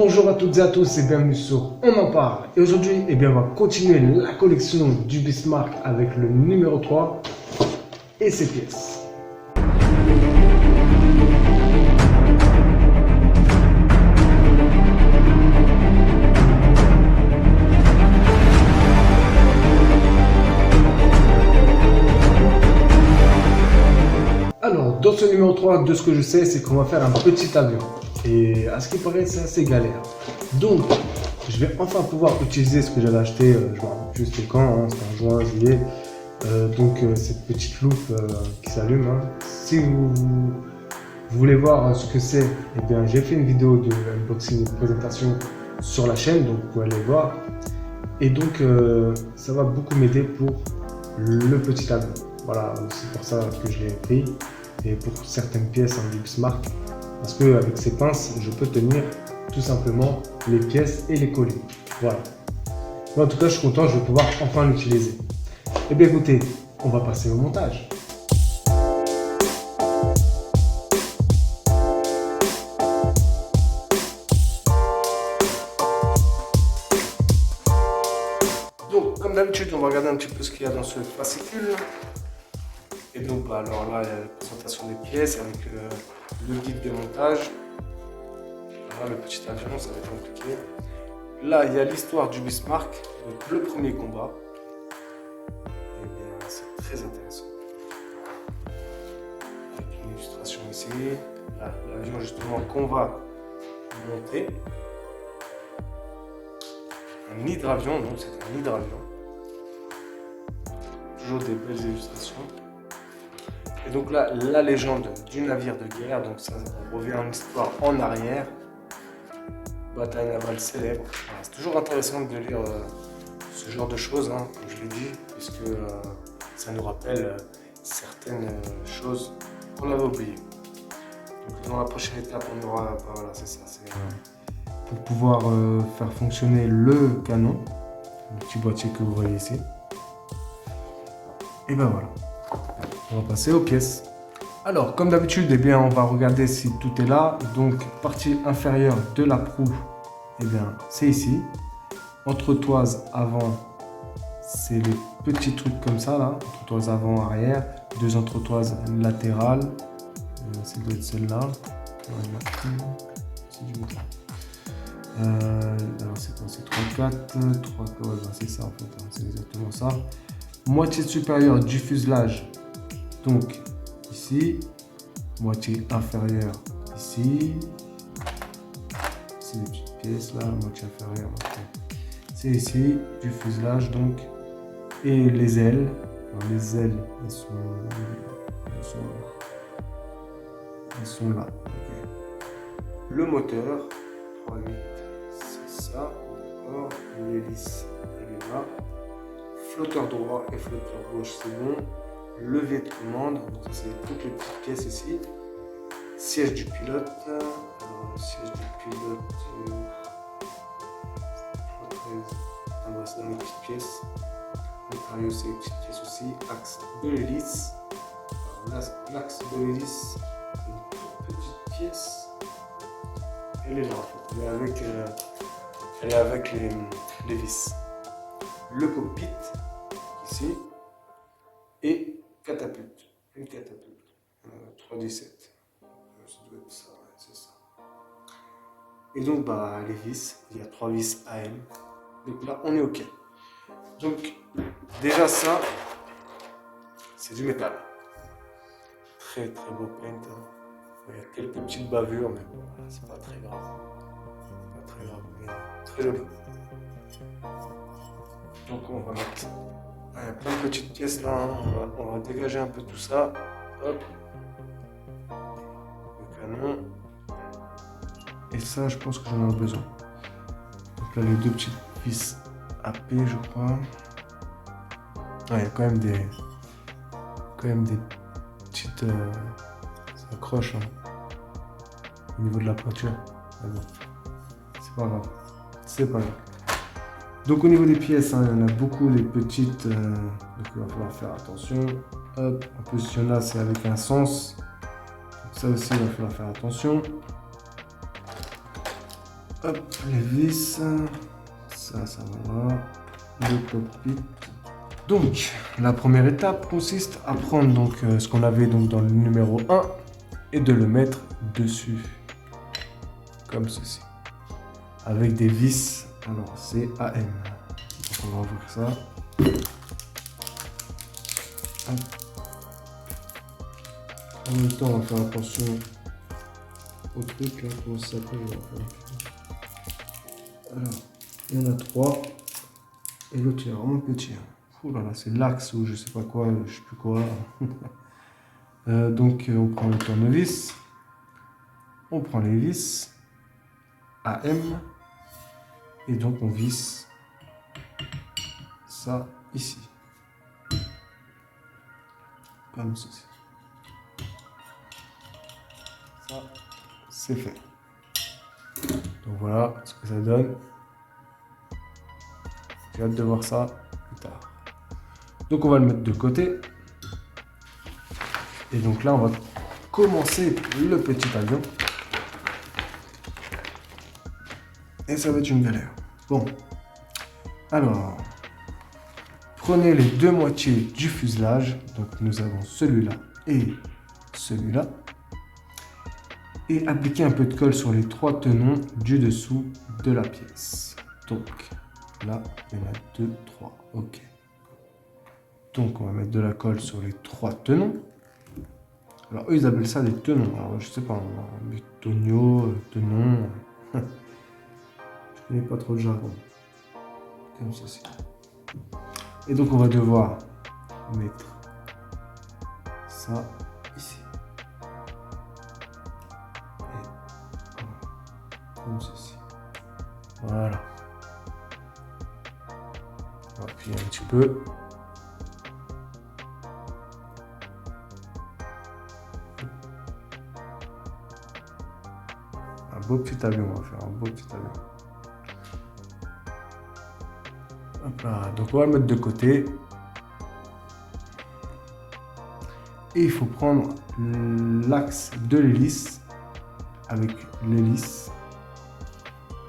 Bonjour à toutes et à tous et bienvenue sur On en parle. Et aujourd'hui, on va continuer la collection du Bismarck avec le numéro 3 et ses pièces. Alors, dans ce numéro 3, de ce que je sais, c'est qu'on va faire un petit avion. Et à ce qui paraît, c'est assez galère. Donc, je vais enfin pouvoir utiliser ce que j'avais acheté, je me rappelle plus c'était quand, hein, c'était en juin, juillet. Cette petite loupe qui s'allume. Hein. Si vous voulez voir ce que c'est, j'ai fait une vidéo de unboxing, de présentation sur la chaîne, donc vous pouvez aller voir. Et donc, ça va beaucoup m'aider pour le petit avion. Voilà, c'est pour ça que je l'ai pris. Et pour certaines pièces du Bismarck, parce qu'avec ces pinces, je peux tenir tout simplement les pièces et les coller. Voilà. Mais en tout cas, je suis content, je vais pouvoir enfin l'utiliser. Et bien écoutez, on va passer au montage. Donc, comme d'habitude, on va regarder un petit peu ce qu'il y a dans ce fascicule. Et donc, alors là, il y a la présentation des pièces avec le guide de montage. Voilà, le petit avion, ça va être compliqué. Là, il y a l'histoire du Bismarck, donc le premier combat. Et bien, c'est très intéressant. Avec une illustration ici. Là, l'avion justement qu'on va monter. Un hydravion, donc c'est un hydravion. Toujours des belles illustrations. Et donc là, la légende du navire de guerre, donc ça revient en histoire en arrière. Bataille navale célèbre. Voilà, c'est toujours intéressant de lire ce genre de choses, hein, comme je l'ai dit, puisque ça nous rappelle certaines choses qu'on avait oubliées. Donc dans la prochaine étape, on aura, voilà, c'est ça, c'est pour pouvoir faire fonctionner le canon, le petit boîtier que vous voyez ici. Et ben voilà. On va passer aux pièces. Alors, comme d'habitude, on va regarder si tout est là. Donc, partie inférieure de la proue, c'est ici. Entretoise avant, c'est les petits trucs comme ça, là. Entretoise avant, arrière. Deux entretoises latérales. C'est doit être celle-là. C'est du métal. Alors, c'est quoi? C'est 3-4. 3, ouais, c'est ça, en fait. Hein, c'est exactement ça. Moitié supérieure du fuselage. Donc, ici, moitié inférieure ici. C'est des petites pièces là, moitié inférieure. C'est ici, du fuselage donc. Et les ailes. Alors, les ailes, elles sont là. Okay. Le moteur, 3.8, c'est ça. L'hélice, elle est là. Flotteur droit et flotteur gauche, c'est bon. Levier de commande, donc c'est toutes les petites pièces ici. Siège du pilote. Alors, le siège du pilote, c'est dans les petites pièces. L'intérieur, c'est les petites pièces aussi. Axe de l'hélice. L'axe de l'hélice, c'est une toute petite pièce. Elle est là en fait. Elle est avec les vis. Le cockpit, ici. Et catapulte, une catapulte, 3,17. Ça doit être ça, ouais, c'est ça. Et donc, les vis, il y a 3 vis AM. Donc là, on est OK. Donc, déjà ça, c'est du métal. Très très beau paint. Hein. Il y a quelques petites bavures, mais bon, c'est pas très grave. Pas très grave, mais très joli. Donc, on va mettre. Il y a plein de petites pièces là, hein. On va dégager un peu tout ça. Hop. Le canon. Et ça, je pense que j'en ai besoin. Donc là, les deux petites vis AP, je crois. Il y a quand même des petites accroches au niveau de la pointure. Bon. C'est pas grave. C'est pas grave. Donc au niveau des pièces, il y en a beaucoup des petites, donc il va falloir faire attention. Hop, en plus il y en a c'est avec un sens, donc ça aussi il va falloir faire attention. Hop, les vis. Ça va là. Le cockpit. Donc, la première étape consiste à prendre donc, ce qu'on avait donc, dans le numéro 1 et de le mettre dessus. Comme ceci. Avec des vis. Alors, c'est AM. Donc, on va ouvrir ça. Hop. En même temps, on va faire attention au truc. Là, comment ça s'appelle? Alors, il y en a 3. Et l'autre, il est vraiment petit. Ouh là là, c'est l'axe ou je sais pas quoi, je sais plus quoi. Donc, on prend le tournevis. On prend les vis. AM. Et donc, on visse ça ici. Comme ceci. Ça, c'est fait. Donc voilà ce que ça donne. J'ai hâte de voir ça plus tard. Donc on va le mettre de côté. Et donc là, on va commencer le petit avion. Et ça va être une galère. Bon. Alors, prenez les deux moitiés du fuselage. Donc nous avons celui-là et celui-là. Et appliquez un peu de colle sur les 3 tenons du dessous de la pièce. Donc là, il y en a 2, 3. Ok. Donc on va mettre de la colle sur les 3 tenons. Alors eux, ils appellent ça des tenons. Alors je sais pas, tonneau, tenon. Je connais pas trop le jargon. Comme ceci. Et donc on va devoir mettre ça ici. Et comme ceci. Voilà. On va appuyer un petit peu. Un beau petit avion, on va faire un beau petit avion. Hop là. Donc on va le mettre de côté. Et il faut prendre l'axe de l'hélice avec l'hélice,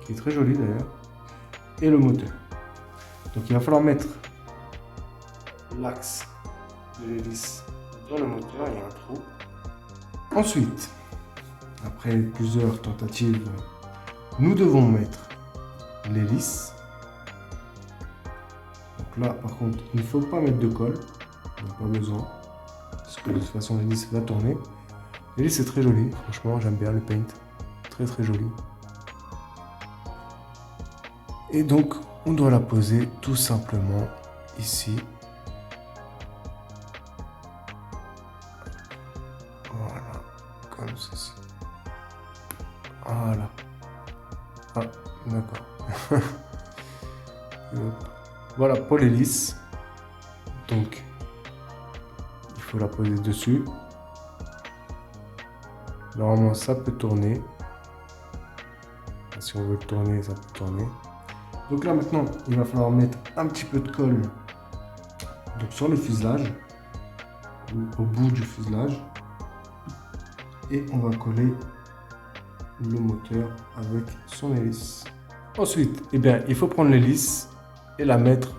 qui est très jolie d'ailleurs, et le moteur. Donc il va falloir mettre l'axe de l'hélice dans le moteur, il y a un trou. Ensuite, après plusieurs tentatives, nous devons mettre l'hélice. Donc là, par contre, il ne faut pas mettre de colle, on n'a pas besoin, parce que de toute façon l'hélice va tourner. L'hélice est très jolie, franchement, j'aime bien le paint, très très joli. Et donc, on doit la poser tout simplement ici. Voilà, comme ceci. Voilà. Ah, d'accord. Voilà pour l'hélice. Donc, il faut la poser dessus. Normalement, ça peut tourner. Si on veut le tourner, ça peut tourner. Donc là, maintenant, il va falloir mettre un petit peu de colle donc, sur le fuselage, au bout du fuselage. Et on va coller le moteur avec son hélice. Ensuite, eh bien, il faut prendre l'hélice et la mettre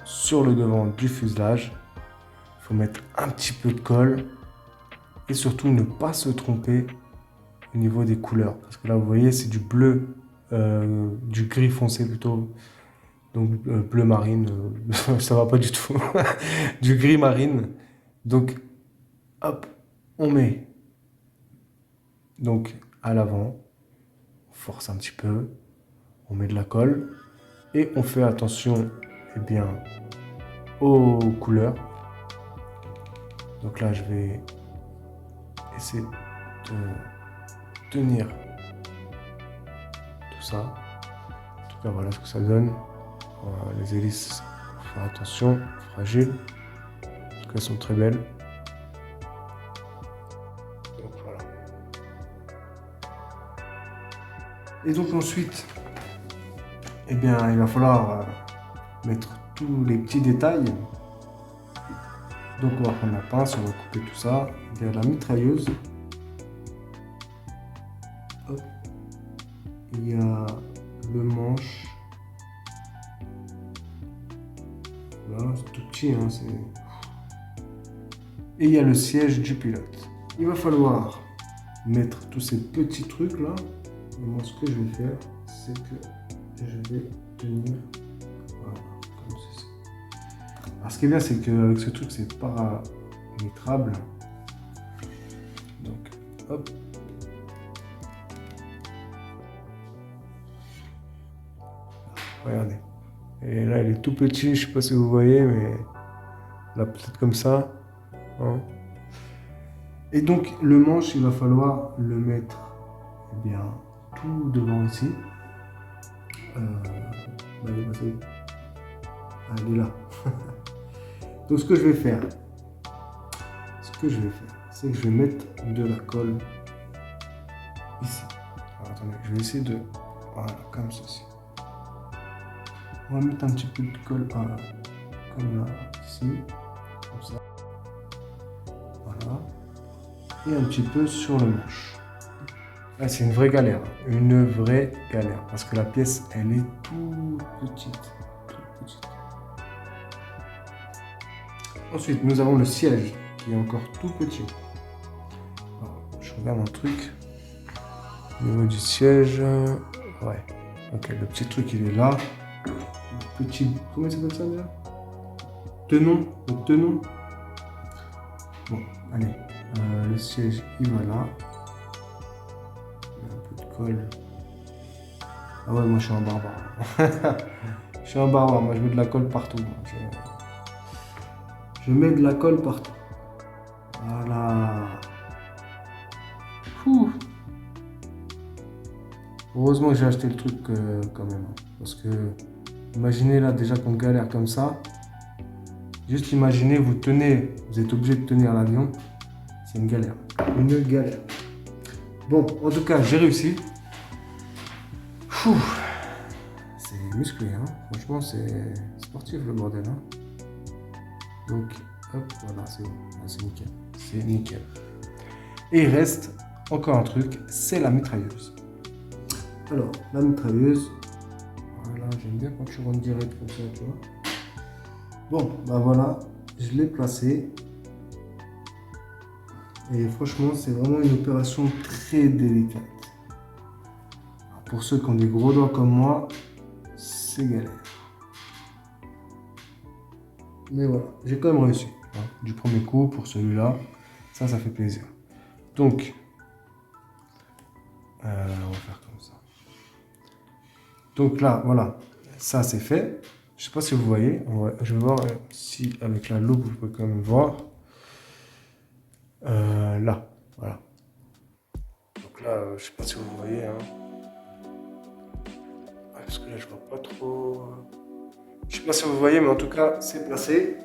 sur le devant du fuselage. Il faut mettre un petit peu de colle et surtout ne pas se tromper au niveau des couleurs. Parce que là, vous voyez, c'est du bleu, du gris foncé plutôt. Donc, bleu marine, ça va pas du tout. Du gris marine. Donc, hop, on met donc à l'avant, on force un petit peu, on met de la colle et on fait attention eh bien, aux couleurs. Donc là, je vais essayer de tenir tout ça. En tout cas, voilà ce que ça donne. Voilà, les hélices, faut faire attention, fragiles. En tout cas, elles sont très belles. Donc voilà. Et donc ensuite, eh bien, il va falloir mettre tous les petits détails. Donc on va prendre la pince, on va couper tout ça. Il y a la mitrailleuse. Hop. il y a le manche. Voilà, c'est tout petit, hein, et il y a le siège du pilote. Il va falloir mettre tous ces petits trucs là. Et moi, ce que je vais faire, c'est que je vais tenir, voilà, comme ceci. Alors, ce qui est bien, c'est qu'avec ce truc, c'est paramétrable. Donc, hop. Regardez. Et là, il est tout petit, je sais pas si vous voyez, mais là, peut-être comme ça. Hein. Et donc, le manche, il va falloir le mettre, eh bien, tout devant ici. Elle est là. Donc, ce que je vais faire, c'est que je vais mettre de la colle ici. Alors, attendez, je vais essayer de, voilà, comme ceci. On va mettre un petit peu de colle, comme là, ici, comme ça. Voilà. Et un petit peu sur le manche. Là, c'est une vraie galère, parce que la pièce, elle est toute petite. Ensuite, nous avons le siège, qui est encore tout petit. Alors, je regarde un truc. Au niveau du siège, ouais. Ok, le petit truc, il est là. Le petit, comment ça s'appelle ça déjà? Le tenon. Bon, allez. Le siège, il va là. Un peu de colle. Ah ouais, moi je suis un barbare. Je suis un barbare, moi je mets de la colle partout. Je mets de la colle partout. Voilà. Ouh. Heureusement que j'ai acheté le truc quand même. Parce que, imaginez là déjà qu'on galère comme ça. Juste imaginez, vous êtes obligé de tenir l'avion. C'est une galère. Une galère. Bon, en tout cas, j'ai réussi. C'est musclé, hein. Franchement, c'est sportif le bordel. Hein. Donc, hop, voilà, c'est bon. C'est nickel. C'est nickel. Et il reste encore un truc, c'est la mitrailleuse. Alors, la mitrailleuse, voilà, j'aime bien quand tu rentres direct comme ça, tu vois. Bon, bah voilà, je l'ai placé. Et franchement, c'est vraiment une opération très délicate. Alors, pour ceux qui ont des gros doigts comme moi, c'est galère. Mais voilà, j'ai quand même réussi. Hein, du premier coup, pour celui-là, ça fait plaisir. Donc, on va faire comme ça. Donc là, voilà, ça c'est fait. Je sais pas si vous voyez. Je vais voir si avec la loupe vous pouvez quand même voir. Là, voilà. Donc là, je sais pas si vous voyez. Hein. Parce que là, je vois pas trop. Je sais pas si vous voyez, mais en tout cas, c'est placé.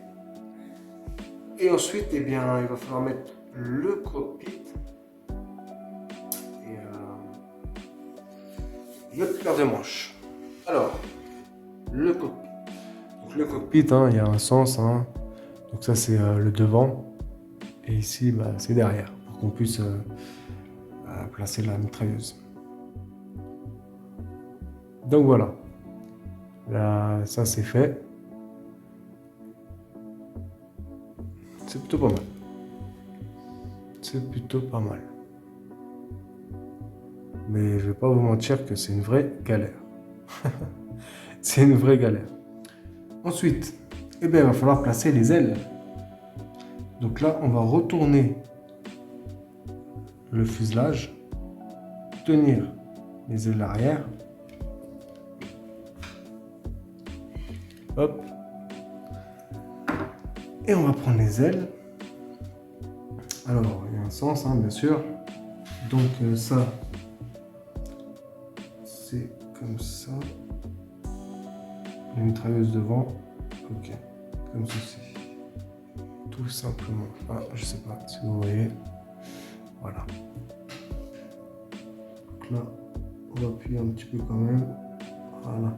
Et ensuite, eh bien, il va falloir mettre le cockpit et le paire de manches. Alors, le cockpit. Donc, le cockpit, hein, il y a un sens. Hein. Donc ça, c'est le devant. Et ici, bah, c'est derrière, pour qu'on puisse placer la mitrailleuse. Donc voilà. Là, ça, c'est fait. C'est plutôt pas mal. C'est plutôt pas mal. Mais je vais pas vous mentir que c'est une vraie galère. C'est une vraie galère. Ensuite, eh bien, il va falloir placer les ailes. Donc là, on va retourner le fuselage, tenir les ailes arrière. Hop. Et on va prendre les ailes. Alors, il y a un sens, hein, bien sûr. Donc ça, c'est comme ça. La mitrailleuse devant. Ok, comme ceci. Tout simplement. Ah, je sais pas si vous voyez. Voilà. Donc là, on va appuyer un petit peu quand même. Voilà.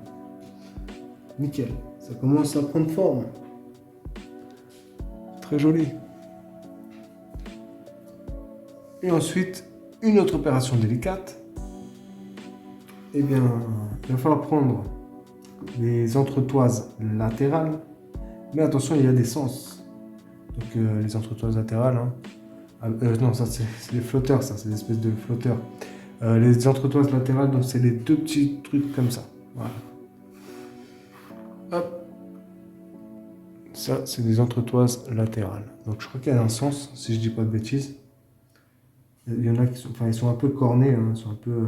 Nickel. Ça commence à prendre forme. Très joli. Et ensuite, une autre opération délicate. Eh bien, il va falloir prendre les entretoises latérales. Mais attention, il y a des sens. Donc les entretoises latérales, hein. Non, ça c'est les flotteurs, ça c'est des espèces de flotteurs. Les entretoises latérales, donc c'est les deux petits trucs comme ça. Voilà. Hop. Ça, c'est des entretoises latérales. Donc je crois qu'il y a un sens, si je dis pas de bêtises. Il y en a qui sont, enfin, ils sont un peu cornés, hein, ils sont un peu.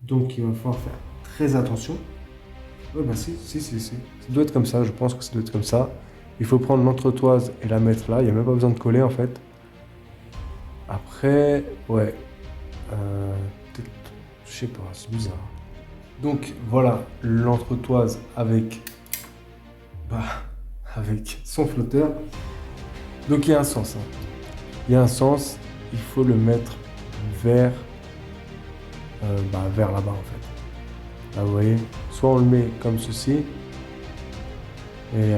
Donc il va falloir faire très attention. Ouais, bah si. Ça doit être comme ça, je pense que ça doit être comme ça. Il faut prendre l'entretoise et la mettre là, il n'y a même pas besoin de coller en fait. Après, ouais. Peut-être, je sais pas, c'est bizarre. Donc voilà, l'entretoise avec, avec son flotteur. Donc il y a un sens. Hein. Il y a un sens, il faut le mettre vers, vers là-bas en fait. Là vous voyez, soit on le met comme ceci, et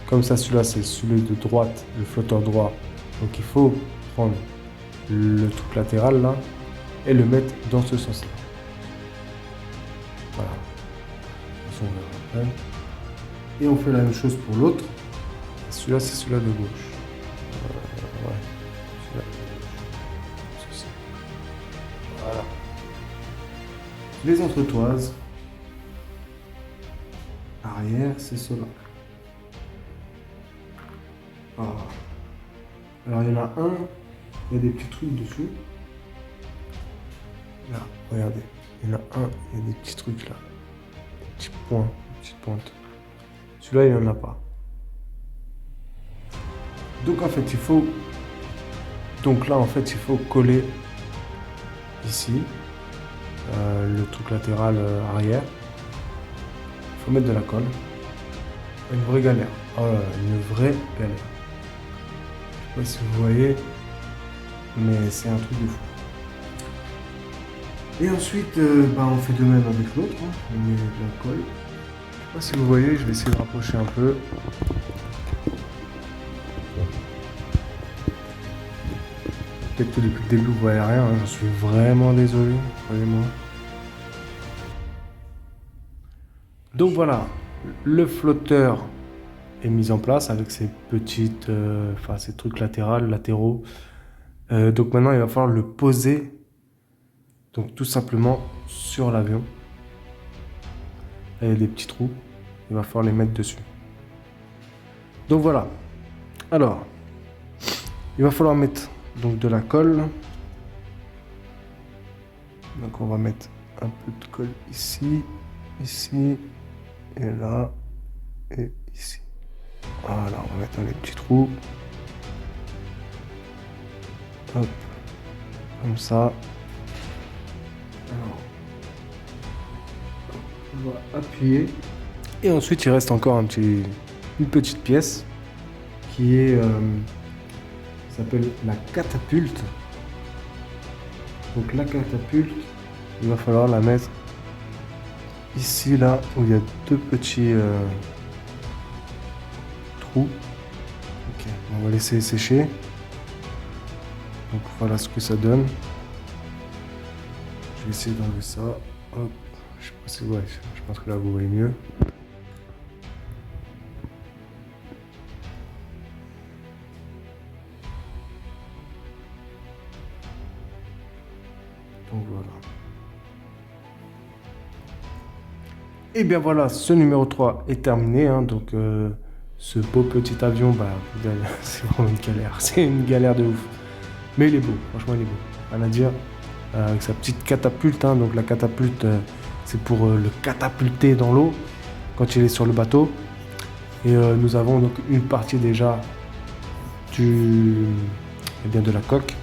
comme ça celui-là c'est celui de droite, le flotteur droit. Donc il faut prendre le truc latéral là et le mettre dans ce sens-là. Voilà. On verra après. Et on fait la même chose pour l'autre. Celui-là c'est celui-là de gauche. Ouais. Celui-là. Ceci. Voilà. Les entretoises. Arrière, c'est cela. Ah. Alors il y en a un, il y a des petits trucs dessus. Là, regardez. Il y en a un, il y a des petits trucs là. Des petits points, des petites pointes. Celui-là, il n'y en a pas. Donc en fait, il faut. Donc là, en fait, il faut coller ici le truc latéral arrière. Il faut mettre de la colle. Une vraie galère. Oh là là, une vraie galère. Je sais pas si vous voyez, mais c'est un truc de fou. Et ensuite, on fait de même avec l'autre. Hein. On met de la colle. Je sais pas si vous voyez, je vais essayer de rapprocher un peu. Peut-être que depuis le début vous voyez rien, hein. J'en suis vraiment désolé, croyez-moi. Donc voilà, le flotteur est mis en place avec ces petites, ces trucs latéraux. Donc maintenant il va falloir le poser, donc tout simplement sur l'avion. Là il y a des petits trous, il va falloir les mettre dessus. Donc voilà, alors, il va falloir mettre donc de la colle. Donc on va mettre un peu de colle ici, ici, et là, et ici. Voilà, on va mettre dans les petits trous. Hop, comme ça. Alors, on va appuyer. Et ensuite, il reste encore une petite pièce qui est, s'appelle la catapulte. Donc la catapulte, il va falloir la mettre ici, là, où il y a deux petits trous. Ok, on va laisser sécher. Donc voilà ce que ça donne. Je vais essayer d'enlever ça. Hop, je sais pas si ouais, je pense que là vous voyez mieux. Donc voilà. Et bien voilà, ce numéro 3 est terminé. Hein, donc ce beau petit avion, c'est vraiment une galère. C'est une galère de ouf. Mais il est beau, franchement il est beau. Rien à dire. Avec sa petite catapulte. Hein, donc la catapulte, c'est pour le catapulter dans l'eau quand il est sur le bateau. Et nous avons donc une partie déjà de la coque.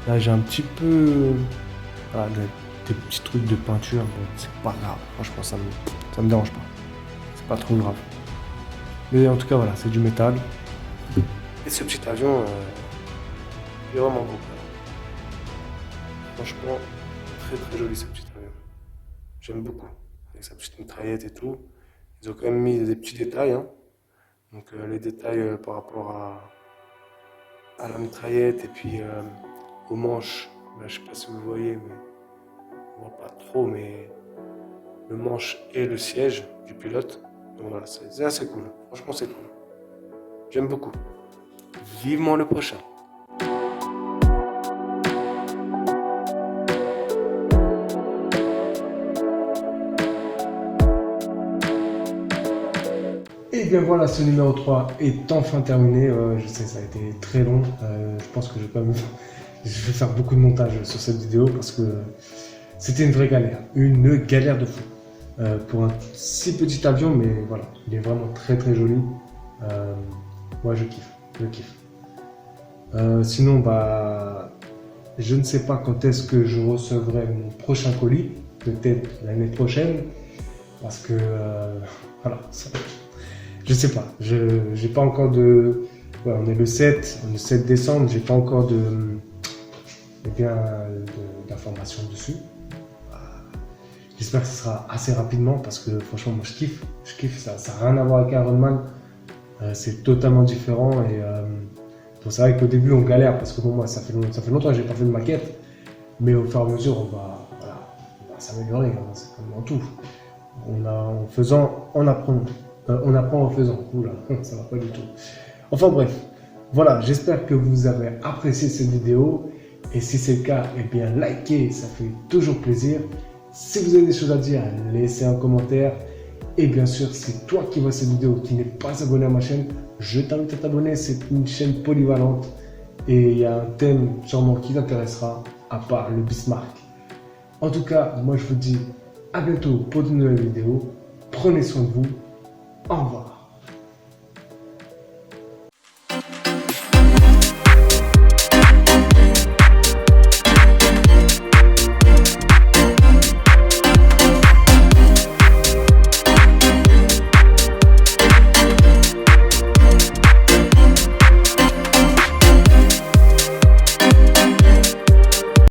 Là j'ai un petit peu des petits trucs de peinture. Bon, c'est pas grave, franchement ça me dérange pas. C'est pas trop grave. Mais en tout cas voilà, c'est du métal. Et ce petit avion, il est vraiment beau. Franchement, très très joli ce petit avion. J'aime beaucoup. Avec sa petite mitraillette et tout. Ils ont quand même mis des petits détails. Hein. Donc les détails par rapport à la mitraillette et puis aux manches. Là, je sais pas si vous voyez, mais on voit pas trop, mais le manche et le siège du pilote. Donc voilà, c'est assez cool. Franchement, c'est cool. J'aime beaucoup. Vivement le prochain. Et bien voilà, ce numéro 3 est enfin terminé. Je sais, ça a été très long. Je pense que je vais faire beaucoup de montage sur cette vidéo parce que c'était une vraie galère. Une galère de fou. Pour un si petit avion, mais voilà, il est vraiment très très joli. Moi je kiffe. Sinon, bah, je ne sais pas quand est-ce que je recevrai mon prochain colis. Peut-être l'année prochaine. Parce que, voilà, je sais pas. J'ai pas encore de... Ouais, on est le 7 décembre, j'ai pas encore d'informations dessus. J'espère que ce sera assez rapidement parce que franchement, moi je kiffe. Ça n'a rien à voir avec Iron Man. C'est totalement différent et bon, c'est vrai qu'au début on galère parce que bon, moi ça fait longtemps que j'ai pas fait de maquette, mais au fur et à mesure on va s'améliorer, hein, c'est comme dans tout. En faisant, on apprend en faisant. Oula, ça va pas du tout. Enfin bref, voilà, j'espère que vous avez apprécié cette vidéo et si c'est le cas, eh bien likez, ça fait toujours plaisir. Si vous avez des choses à dire, laissez un commentaire. Et bien sûr, si toi qui vois cette vidéo, qui n'es pas abonné à ma chaîne, je t'invite à t'abonner. C'est une chaîne polyvalente et il y a un thème sûrement qui t'intéressera, à part le Bismarck. En tout cas, moi je vous dis à bientôt pour de nouvelles vidéos. Prenez soin de vous. Au revoir.